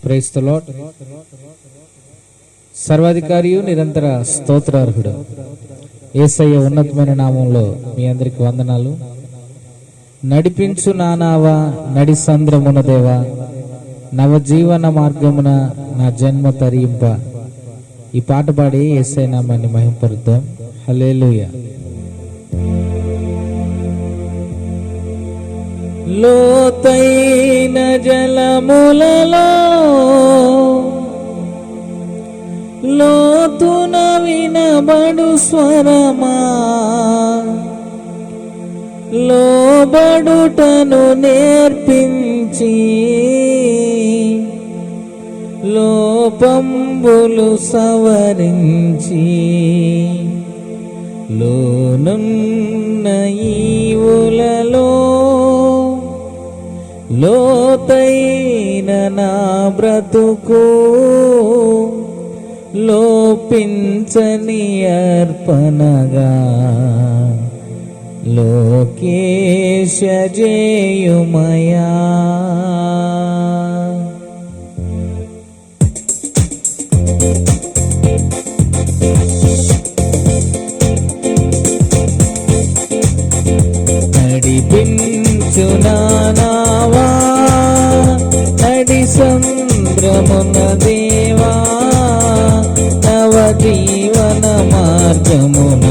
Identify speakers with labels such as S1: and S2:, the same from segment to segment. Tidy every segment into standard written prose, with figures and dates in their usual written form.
S1: Praise the lord. సర్వాధికారియు నిరంతర స్తోత్రార్హుడు యేసయ్య ఉన్నతమైన నామంలో మీ అందరికి వందనాలు. నడిపించు నానావా నడి సంద్రమున దేవా, నవజీవన మార్గమున నా జన్మ తరింప. ఈ పాట పాడి యేసయ్య నామాన్ని మహింపరుద్దాం. హల్లెలూయా. లోతైన జలములలో లోతున వినబడు స్వరమా, లోబడుటను నేర్పించి లోపంబులు సవరించి లోనున్న ఈవులలో లోతైన నా బ్రతుకు లోపించని అర్పణగా లోకేశ జేయుమయా. నడిపించు నానావా నడి సంద్రమున దేవా, నవజీవన మార్గమున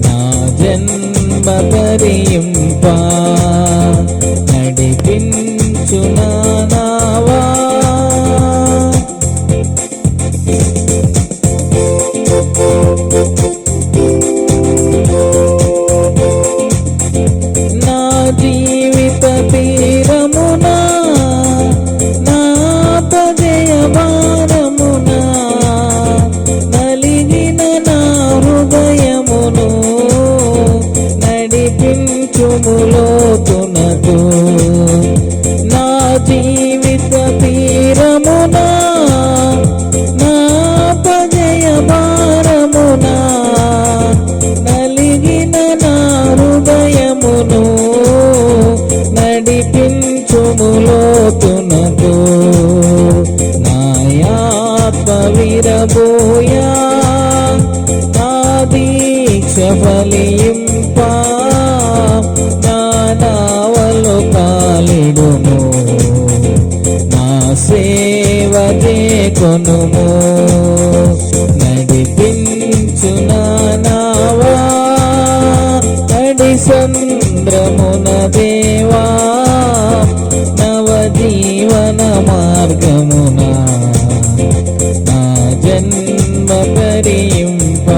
S1: నా జన్మ తరింప. నడిపించు నానావా నా జీవిత తీరమున నా పజయ భారమున నలిగిన నా హృదయమును నడిపించుము లోతునకు. నా జీవిత తీరమున నా పజయ భారమున నలిగిన నా హృదయమును నడిపించుము లోతునకు. నాయాత్మ విరబోయా నా దీక్ష ఫలింప. నా నావలు కాలిడుము నా సేవ చేకొనుము. నడిపించు నానావా నడి సంద్రమున దేవా, నవజీవన మార్గమున నా జన్మ తరింప.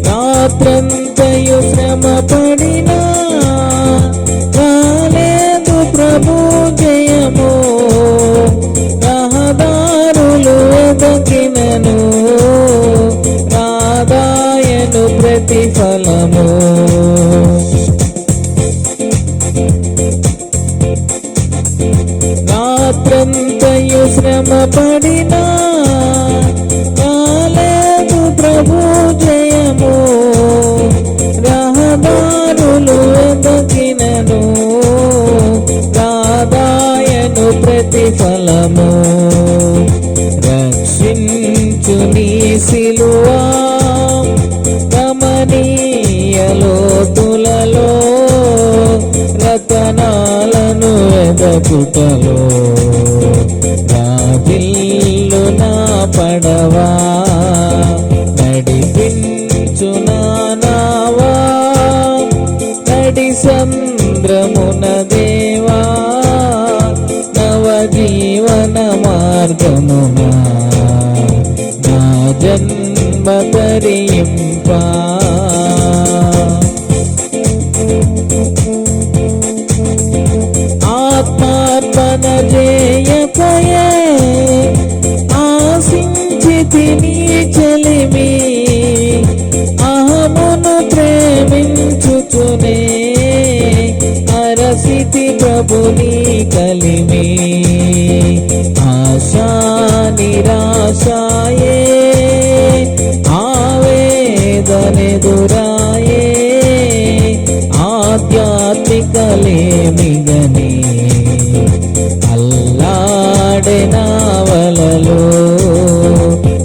S1: రాత్రంతయు శ్రమ పడినా రాలేదు ప్రభు జయము. రహదారులు ఎదకినను రాదాయను ప్రతిఫలము. రాత్రంతయు శ్రమ పడినా రాలేదు ప్రభు జయము. రహదారులు ఎదకినను రాదాయను ప్రతిఫలము. రక్షించు నీ సిలువా గమనీయ లోతులలో రతనాలను ఎదకుటలో రాజిల్లు నా పడవా. నడిపించు నానావా నడి సంద్రమున దేవా, నవజీవన మార్గమున నా జన్మ తరింప. ఆత్మార్పణ చేయకయే ఆశించితి నీ చెలిమి. అహమును ప్రేమించుచునే అరసితి ప్రభుని కలిమి. ఆశా నిరాశాయే ఆవేదనెదురాయే ఆద్య కలిమిగని అల్లాడే నావలలో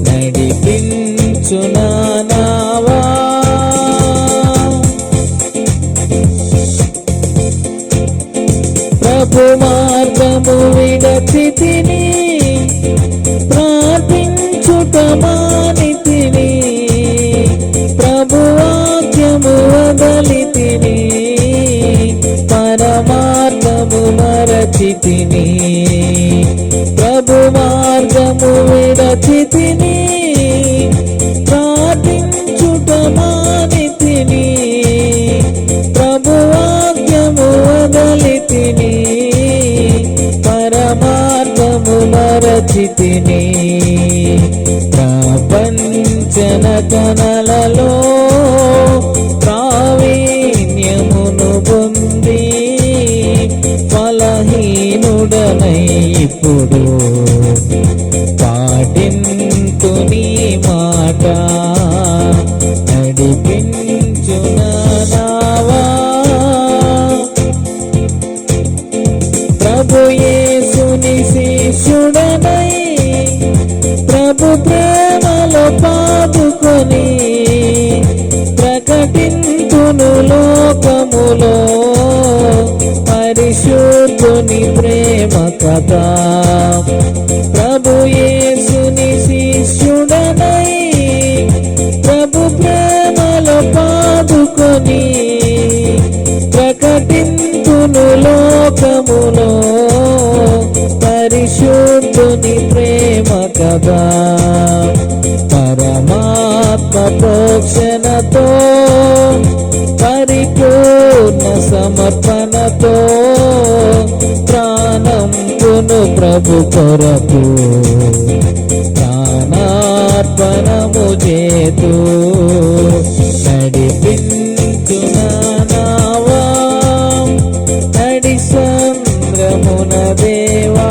S1: నడిపించు నావా. ప్రభు మార్గము విడచితిని ప్రార్థించుట మానితిని ప్రభు వాక్యము వదలితిని పరమార్థము మరచితిని. ప్రభు మార్గము విడచితిని ప్రార్థించుట మానితిని ప్రభు వాక్యము వదలితిని పరమార్థము మరచితిని. ప్రపంచన కనలలో ప్రావీణ్యమును పొంది ఫలహీనుడనై ఇప్పుడు పాటింతు నీ మాట నడిపించు నావా. ప్రభు యేసుని శిష్యుడనై ప్రభు ప్రేమలో పాదుకొని ప్రకటింతును లోకములో పరిశుద్ధుని ప్రేమ కథ. ప్రభు యేసుని శిష్యుడనై ప్రభు ప్రేమలో పాదుకొని ప్రకటింతును లోకములో పరిశుద్ధుని ప్రేమ కథ. పరమాత్మ ప్రోక్షణతో పరిపూర్ణ సమర్పణతో ప్రాణం పును ప్రభు కొరకు ప్రాణార్పణము చేతు నడిపించు నావా. నడి సంద్రమున దేవా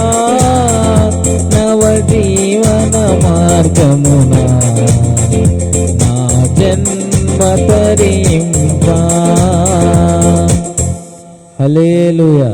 S1: నవజీవన మార్గమున నా జన్మ తరింపా. హల్లెలూయా.